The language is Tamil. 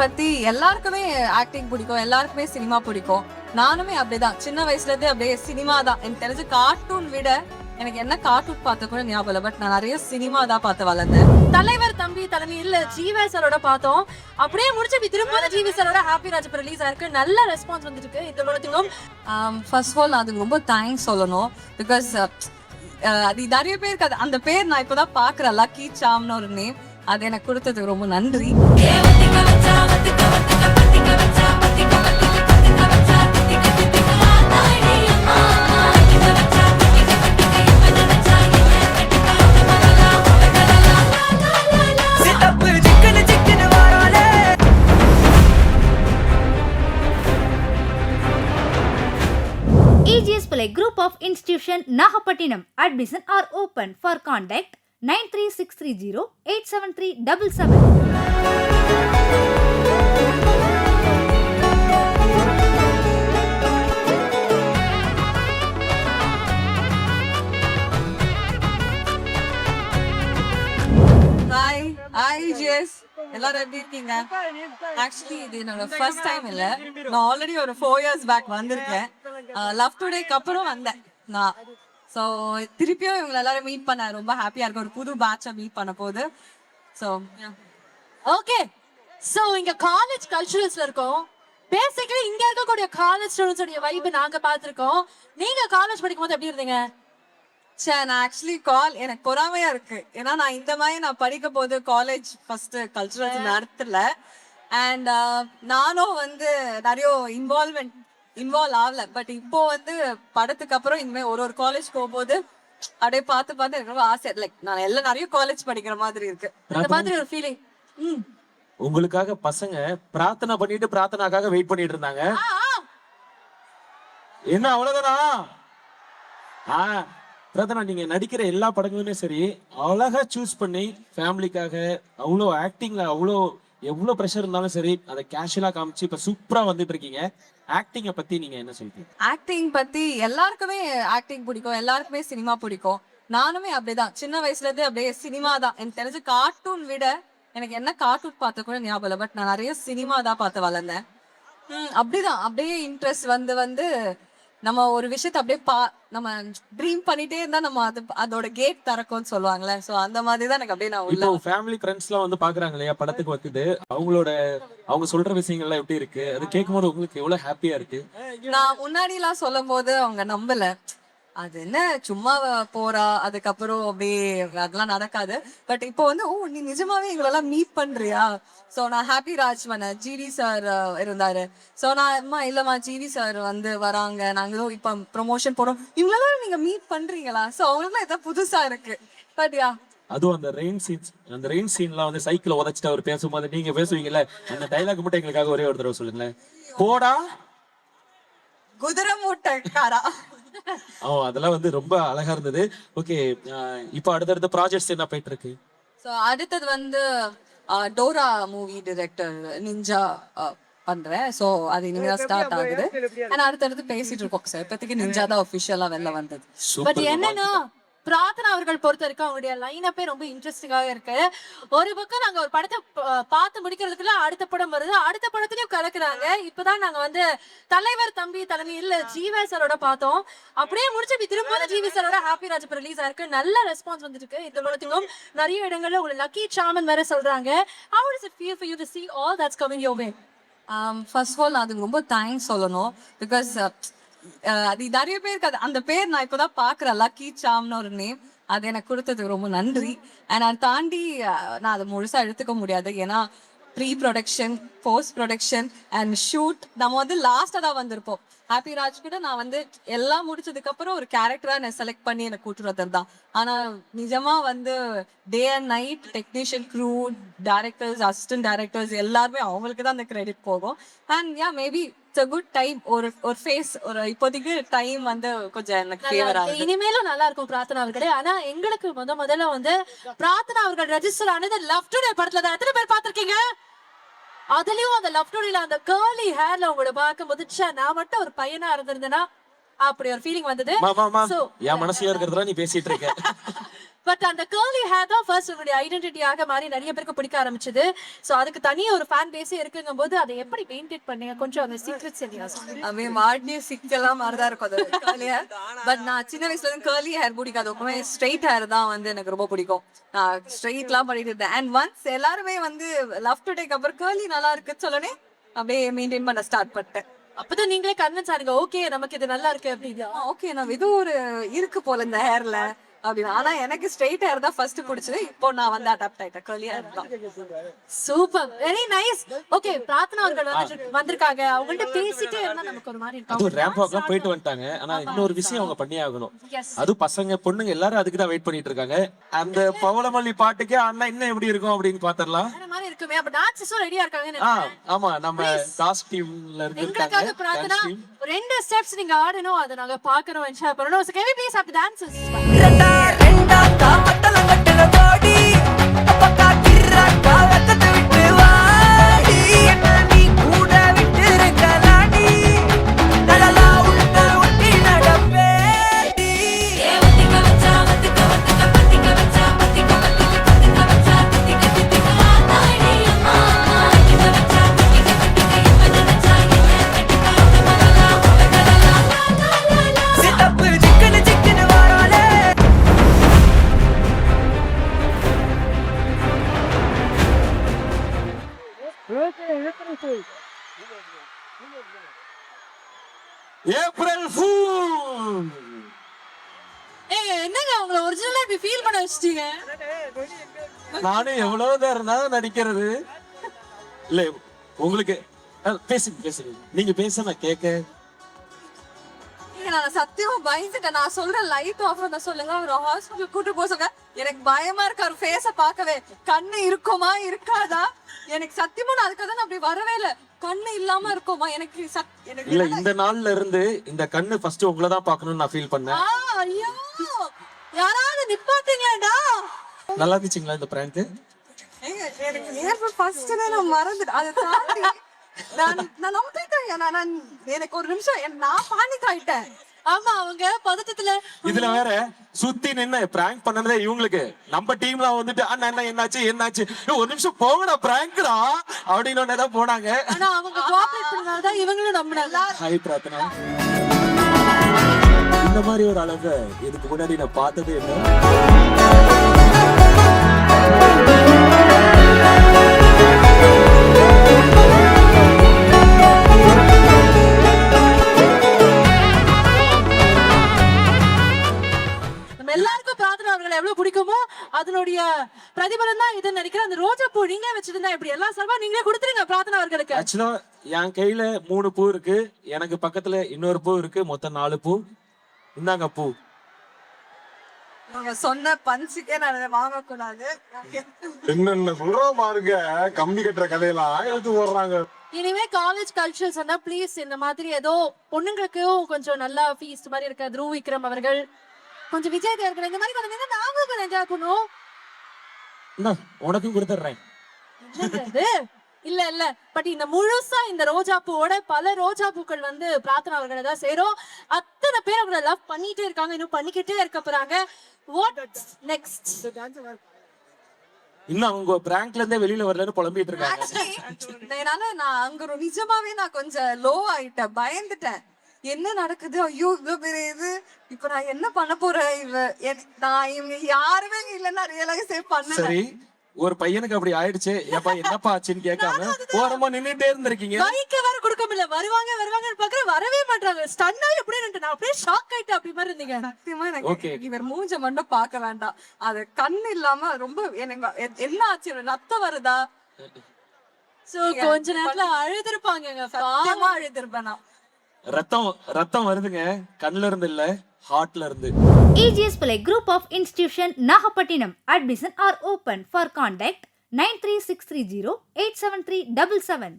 பத்தி எல்லாருக்குமே ஆக்டிங் பிடிக்கும், எல்லாருக்குமே சினிமா பிடிக்கும். நானுமே அப்படிதான். சின்ன வயசுல இருந்தே அப்படியே சினிமா தான். எனக்கு தெரிஞ்சு கார்ட்டூன் விட எனக்கு என்ன கார்ட்டூன் பார்த்த கூட ஞாபகம் இல்லை. பட் நான் நிறைய சினிமா தான் பார்த்து வளர்ந்தேன். தலைவர் தம்பி தலைமையில் ஜீவா சாரோட பார்த்தோம். அப்படியே முடிச்சு திரும்ப ஜீவி சாரோட ஹாப்பி ராஜ் ரிலீஸ் ஆயிருக்கு. நல்ல ரெஸ்பான்ஸ் வந்துருக்கு. இந்த உலகத்திலும் ஃபர்ஸ்ட் ஆஃப் ஆல் நான் அதுக்கு ரொம்ப தேங்க்ஸ் சொல்லணும். பிகாஸ் அது நிறைய பேருக்கு அந்த பேர் நான் இப்போதான் பாக்குறேன். லக்கி சாம்னு ஒரு நேம். அது எனக்கு கொடுத்ததுக்கு ரொம்ப நன்றி. AGS Play Group of Institution Nahapattinam. Admission are open. For contact 93630 87377. IGS எல்லாரும் எப்படி இருக்கீங்க? ஆக்சுவலி இது என்னோட ஃபர்ஸ்ட் டைம் இல்ல. நான் ஆல்ரெடி ஒரு 4 years பேக் வந்திருக்கேன். லவ் டுடேக்கு அப்புறம் வந்தேன் நான். ஸோ திருப்பியும் இவங்க எல்லாரும் மீட் பண்ண ரொம்ப ஹாப்பியா இருக்கு. ஒரு புது பேட்சை மீட் பண்ண போது. So okay. ஸோ இங்க காலேஜ் கல்ச்சுரல்ஸ்ல இருக்கோம். பேசிக்கலி இங்க இருக்கக்கூடிய காலேஜ் ஸ்டூடெண்ட்ஸோட வைப் நாங்க பார்த்திருக்கோம். நீங்க காலேஜ் படிக்கும் போது எப்படி இருந்தீங்க? நான் ஆக்சுவலி எனக்கு பொறாமையா இருக்கு. ஏன்னா நான் இந்த மாதிரி நான் படிக்க போது காலேஜ் ஃபர்ஸ்ட் கல்ச்சுரல்ஸ் நடத்தல. அண்ட் நானும் வந்து நிறைய இன்வால்வ் ஆகல. பட் இப்போ வந்து படத்துக்கு அப்புறம் இனிமே ஒரு காலேஜ் போகும்போது அப்படியே பார்த்து எனக்கு ரொம்ப ஆசை. லைக் நான் எல்லாம் நிறைய காலேஜ் படிக்கிற மாதிரி இருக்கு. அந்த மாதிரி ஒரு ஃபீலிங். உங்களுக்காக பசங்க பிரார்த்தனை பண்ணிட்டு பிரார்த்தனாக்காக வெயிட் பண்ணிட்டு இருந்தாங்க. என்ன அவ்வளவுதானா? பிரார்த்தனா, நீங்க நடிக்கிற எல்லா படங்களுமே சரி அழகா சூஸ் பண்ணி ஃபேமிலிக்காக அவ்வளோ ஆக்டிங்ல எவ்வளவு ப்ரெஷர் இருந்தாலும் சரி அதை கேஷுவலா காமிச்சு இப்ப சூப்பரா வந்துட்டு இருக்கீங்க. ஆக்டிங்கை பத்தி நீங்க என்ன சொல்றீங்க? ஆக்டிங் பத்தி எல்லாருக்குமே ஆக்டிங் பிடிக்கும், எல்லாருக்குமே சினிமா பிடிக்கும். நானுமே அப்படிதான். சின்ன வயசுல இருந்தே அப்படியே சினிமா தான். எனக்கு தெரிஞ்சு கார்ட்டூன் விட எனக்கு என்ன கார்ட்டூன் பார்த்த கூட ஞாபகம் இல்லை. பட் நான் நிறைய சினிமா தான் பார்த்து வளர்ந்தேன். அப்படிதான் அப்படியே இன்ட்ரெஸ்ட் வந்து நம்ம ஒரு விஷயத்த அப்படியே நம்ம ட்ரீம் பண்ணிட்டே இருந்தா நம்ம அதோட கேட் திறக்கும்னு சொல்லுவாங்கல்ல. சோ அந்த மாதிரி தான் எனக்கு அப்படியே நான் இப்போ ஃபேமிலி ஃப்ரெண்ட்ஸ் எல்லாம் வந்து பாக்குறாங்க இல்லையா படத்துக்கு வந்துட்டு, அவங்க சொல்ற விஷயங்கள்லாம் எப்படி இருக்கு? அது கேட்கும்போது உங்களுக்கு எவ்வளவு ஹாப்பியா இருக்கு? நான் முன்னாடி எல்லாம் சொல்லும் போது அவங்க நம்பல. அது என்ன சும்மா போறா, அதுக்கப்புறம் அப்படியே அதெல்லாம் நடக்காது. பட் இப்போ வந்து நீ நிஜமாவே எங்களெல்லாம் மீட் பண்றியா? சோ நான் ஹாப்பி ராஜ் ஜிவி சார் இருந்தாரு. சோ நான் இல்லம்மா ஜிவி சார் வந்து வராங்க, நாங்க இப்ப ப்ரொமோஷன் போறோம், இவங்களெல்லாம் நீங்க மீட் பண்றீங்களா? சோ அவங்களுக்குலாம் ஏதாவது புதுசா இருக்கு. பட்யா அதுவும் அந்த ரெயின் சீன்லாம் வந்து சைக்கிள் உதச்சிட்டு அவர் பேசும்போது நீங்க பேசுவீங்கல்ல, அந்த டைலாக் மட்டும் எங்களுக்காக ஒரே ஒரு தடவை சொல்லுங்களேன். போடா குதிரை மூட்டைக்காரா. அதெல்லாம் வந்து ரொம்ப அழகா இருந்தது. ஓகே, இப்போ அடுத்தடுத்த ப்ராஜெக்ட்ஸ் என்ன போயிட்டு இருக்கு? சோ அடுத்தது வந்து டோரா மூவி டைரக்டர் நிஞ்சா பண்றேன். சோ அது இனிமேல் ஸ்டார்ட் ஆகுது. ஆனா அடுத்தடுத்து பேசிட்டு இருக்கோம் சார். இப்போதைக்கு நிஞ்சா தான் ஒபிஷியலா வெளில வந்தது. பட் என்னன்னா பிரார்த்தனா அவர்கள் பொறுத்த வரைக்கும் அவங்களுடைய லைனப்பே ரொம்ப இன்ட்ரெஸ்டிங்காக இருக்கு. ஒரு பக்கம் நாங்க ஒரு படத்தை பார்த்து முடிக்கிறதுக்குள்ள அடுத்த படம் வருது, அடுத்த படத்துலயும் கலக்குறாங்க. இப்பதான் நாங்க வந்து தலைவர் தம்பி தலைமையில் ஜீவா சாரோட பார்த்தோம். அப்படியே முடிச்சு திரும்ப ஜீவி சாரோட ஹாப்பி ராஜ் ரிலீஸ் ஆயிருக்கு. நல்ல ரெஸ்பான்ஸ் வந்துருக்கு. இந்த உலகத்திலும் நிறைய இடங்கள்ல உங்களை லக்கி சாமன் வேற சொல்றாங்க. How does it feel for you to see all that's coming your way? First of all நான் அதுக்கு ரொம்ப தேங்க்ஸ் சொல்லணும். பிகாஸ் அது நிறைய பேருக்கு அந்த பேர் நான் இப்போதான் பாக்குறேன். லக்கி சாம்னு ஒரு நேம். அது எனக்கு கொடுத்ததுக்கு ரொம்ப நன்றி. அண்ட் அதை தாண்டி நான் அதை முழுசா எடுத்துக்க முடியாது. ஏன்னா pre production, post production and shoot நம்ம வந்து லாஸ்டா தான் வந்திருப்போம். ஹாப்பி ராஜ் கூட நான் வந்து எல்லாம் முடிச்சதுக்கு அப்புறம் ஒரு கேரக்டரா நான் செலக்ட் பண்ணி எனக்கு கூட்டுறது தான். ஆனா நிஜமா வந்து day and night technician, crew, directors, assistant directors எல்லாருமே அவங்களுக்கு தான் அந்த கிரெடிட் போகும். And maybe it's a good time. ஒரு ஃபேஸ் இப்போதைக்கு டைம் வந்து கொஞ்சம் எனக்கு ஃபேவர் ஆகுது. இனிமேலும் நல்லா இருக்கும் பிரார்த்தனா அவர்களே. ஆனா எங்களுக்கு முதல்ல வந்து பிரார்த்தனா அவர்கள் ரெஜிஸ்டர் ஆனது லவ் டுடே படத்துல தான். எத்தனை பேர் பார்த்திருக்கீங்க? அதுலயும் அந்த லவ் டுடேல அந்த கர்லி ஹேர்ல உங்களோட பார்க்கும்போது நான் மட்டும் ஒரு பையனா இருந்திருந்தேன்னா அப்படி ஒரு ஃபீலிங் வந்தது. என் மனசுல இருக்கிறதா நீ பேசிட்டு இருக்க. பட் அந்த கேர்லி ஹேர் தான் ஃபர்ஸ்ட் உங்களுடைய ஐடென்டிட்டியாக மாறி நிறைய பேருக்கு பிடிக்க ஆரம்பிச்சது. சோ அதுக்கு தனியா ஒரு ஃபேன் பேஸே இருக்குங்கும் போது அதை எப்படி மெயின்டைன் பண்ணீங்க? கொஞ்சம் அந்த சீக்ரெட்ஸ் என்ன? அவே மாடினே சிக்கெல்லாம் மாதிரிதான் இருக்கும் அது curly hair. பட் நான் சின்ன வயசுல இருந்து curly hair பிடிக்காது, எப்பவுமே ஸ்ட்ரெயிட் ஹேர் தான் வந்து எனக்கு ரொம்ப பிடிக்கும். நான் ஸ்ட்ரெயிட்லாம் பண்ணிட்டு இருந்தேன். அண்ட் ஒன்ஸ் எல்லாருமே வந்து லவ் டு டேக் அப்புறம் curly நல்லா இருக்குன்னு சொல்லனே அப்படியே மெயின்டைன் பண்ண ஸ்டார்ட் பண்ணிட்டேன். அப்பதான் நீங்களே கன்வின்ஸ் ஆறீங்க, ஓகே நமக்கு இது நல்லா இருக்கு அப்படின்னு. ஓகே நம்ம ஏதோ ஒரு இருக்கு போல இந்த ஹேர்ல அப்படின்னு. ஆனா எனக்கு ஸ்ட்ரெயிட் ஹேர் தான் ஃபர்ஸ்ட் பிடிச்சது. இப்போ நான் வந்து அடாப்ட் ஆயிட்டேன், curly hair தான். Super, very nice. Okay, Prarthana அவர்கள் வந்திருக்காங்க. அவங்கள்ட்ட பேசிட்டே இருந்தா நமக்கு ஒரு மாதிரி அது ரேம்ப் வாக்லாம் போயிட்டு வந்துட்டாங்க. ஆனா இன்னொரு விஷயம் அவங்க பண்ணியே ஆகணும். அது பசங்க பொண்ணுங்க எல்லாரும் அதுக்கு தான் வெயிட் பண்ணிட்டு இருக்காங்க. அந்த பவளமல்லி பாட்டுக்கே அண்ணா இன்னும் எப்படி இருக்கும் அப்படின்னு பாத்திரலாம். வேற மாதிரி இருக்குமே. அப்ப டான்ஸஸும் ரெடியா இருக்காங்க. ஆமா, நம்ம காஸ்டியூம்ல எங்களுக்காக பிரார்த்தனா ரெண்டு ஸ்டெப்ஸ் நீங்க ஆடணும், அதை நாங்க பார்க்கணும், என்ஜாய் பண்ணணும். So can we please have the dancers? ரெண்டா காமத்தலங்கட்டல பாடி அப்பக்கா கிர்ரா வத்தத விட்டு வாடி என்ன நீ கூட விட்டு இருக்கலாடி நலலா உள்ள ஒட்டி நடப்பேடி ஏவத்திக்க வச்சா வத்திக்க வத்திக்க பத்திக்க வச்சா பத்திக்க வத்திக்க பத்திக்க வச்சா திக்க திக்க ஆதாடி அம்மா திக்க வச்சா திக்க திக்க எப்ப நினைச்சா என்ன கட்டிக்க மரலா மரலா சித்தப்பு சிக்கன சிக்கன வாராலே ஏப்ரல் ஃபூல். என்னங்க அவங்கள ஒரிஜினலா இப்படி ஃபீல் பண்ண வச்சிட்டீங்க? நானும் எவ்வளவு நேரம் தான் நடிக்கிறது இல்ல உங்களுக்கு. பேசுங்க, நீங்க பேச நான் கேட்க. நான் சத்தியமா பயந்துட்டேன். நான் சொல்றேன் லைட் ஆஃப் பண்ண சொல்லுங்க, அவர் ஹாஸ்பிட்டல் கூட்டு போக சொல்லுங்க. எனக்கு பயமா இருக்கு அவர் ஃபேஸ பார்க்கவே. கண்ணு இருக்குமா இருக்காதா எனக்கு சத்தியமா, நான் அதுக்காக தான் அப்படி வரவே இல்ல. கண்ணு இல்லாம இருக்குமா எனக்கு எனக்கு இல்ல, இந்த நாள்ல இருந்து இந்த கண்ணு ஃபர்ஸ்ட் உங்களை தான் பார்க்கணும்னு நான் ஃபீல் பண்ணேன். ஐயோ, யாராவது நிப்பாட்டுங்களேடா. நல்லா இருந்துச்சுங்களா இந்த பிராங்க்? எனக்கு ஏப்ரல் ஃபர்ஸ்ட் நான் மறந்துட்டேன். அதை தாண்டி நான் நம்பிட்டேன். நான் எனக்கு ஒரு நிமிஷம் நான் பானிக் ஆயிட்டேன். ஆமா, அவங்க பதட்டத்துல. இதுல வேற சுத்தி நின்னு பிராங்க் பண்ணதே இவங்களுக்கு. நம்ம டீம்ல வந்துட்டு அண்ணா என்ன என்னாச்சு ஒரு நிமிஷம் போங்கடா பிராங்க்டா அப்படின்னு ஒன்னதான் போனாங்க. ஆனா அவங்க கோஆபரேட் பண்ணாதான் இவங்களும் நம்பினாங்க. ஹாய் பிரார்த்தனா, இந்த மாதிரி ஒரு அழக இதுக்கு முன்னாடி நான் பார்த்ததே இல்லை. நம்ம எல்லாருக்கும் பிரார்த்தனா அவர்களை எவ்வளவு பிடிக்குமோ அதனுடைய பிரதிபலன் தான் இது நினைக்கிறேன். அந்த ரோஜா பூ நீங்களே வச்சிருந்தா இப்படி எல்லா சர்வா நீங்களே கொடுத்துருங்க பிரார்த்தனா அவர்களுக்கு. ஆக்சுவலா என் கையில 3 பூ இருக்கு, எனக்கு பக்கத்துல இன்னொரு பூ இருக்கு, மொத்தம் 4 பூ. இந்தாங்க பூ. நீங்க சொன்ன பஞ்சுக்கே நான் வாங்க கூடாது. என்னென்ன சொல்றோம் பாருங்க, கம்பி கட்டுற கதையெல்லாம் எடுத்து போடுறாங்க. இனிமே காலேஜ் கல்ச்சர் சொன்னா ப்ளீஸ் இந்த மாதிரி ஏதோ பொண்ணுங்களுக்கும் கொஞ்சம் நல்லா ஃபீஸ்ட் மாதிரி இருக்க த்ரூ விக்ரம் அவர்கள், கொஞ்சம் விஜய் தேவர்கள் இந்த மாதிரி கொஞ்சம் நாங்க கொஞ்சம் என்ஜாய் பண்ணுவோம். உனக்கும் கொடுத்துட்றேன். இல்ல பட் இந்த முழுசா இந்த ரோஜா பூவோட பல ரோஜா பூக்கள் வந்து பிரார்த்தனா அவர்களை தான் சேரும். அத்தனை பேர் அவங்களை லவ் பண்ணிட்டே இருக்காங்க, இன்னும் பண்ணிக்கிட்டே இருக்க போறாங்க. What next? இன்னும் அவங்க பிராங்க்ல இருந்தே வெளியில வரலன்னு புலம்பிட்டு இருக்காங்க. என்னால நான் அங்க நிஜமாவே நான் கொஞ்சம் லோ ஆயிட்டேன், பயந்துட்டேன். என்ன நடக்குது, ஐயோ இவ்வளவு பெரிய இது, இப்ப நான் என்ன பண்ண போறேன், நான் இவங்க யாருமே இல்லைன்னா ரியலைஸே பண்ணல. சரி, ஒரு பையனுக்கு அப்படி ஆயிடுச்சு, ஏப்பா என்னப்பா ஆச்சுன்னு கேட்காம ஓரமா நின்னுட்டே இருந்திருக்கீங்க. பைக்க வேற கொடுக்க முடியல, வருவாங்க பாக்குற வரவே மாட்டாங்க. ஸ்டன்னா எப்படி நான் அப்படியே ஷாக் ஆயிட்டேன். அப்படி மாதிரி இருந்தீங்க. சத்தியமா எனக்கு இவர் மூஞ்ச மட்டும் பார்க்க வேண்டாம், அது கண்ணு இல்லாம ரொம்ப எனக்கு என்ன ஆச்சு, ரத்தம் வருதா? சோ கொஞ்ச நேரத்துல அழுதுருப்பாங்க. சத்தியமா அழுதுருப்பேன் நான். ரத்தம் வருதுங்க, கண்ணுல இருந்து இல்ல, ஹார்ட்ல இருந்து. EGS Play Group of Institution Nahapattinam. Admission are open. For contact 93630 87377.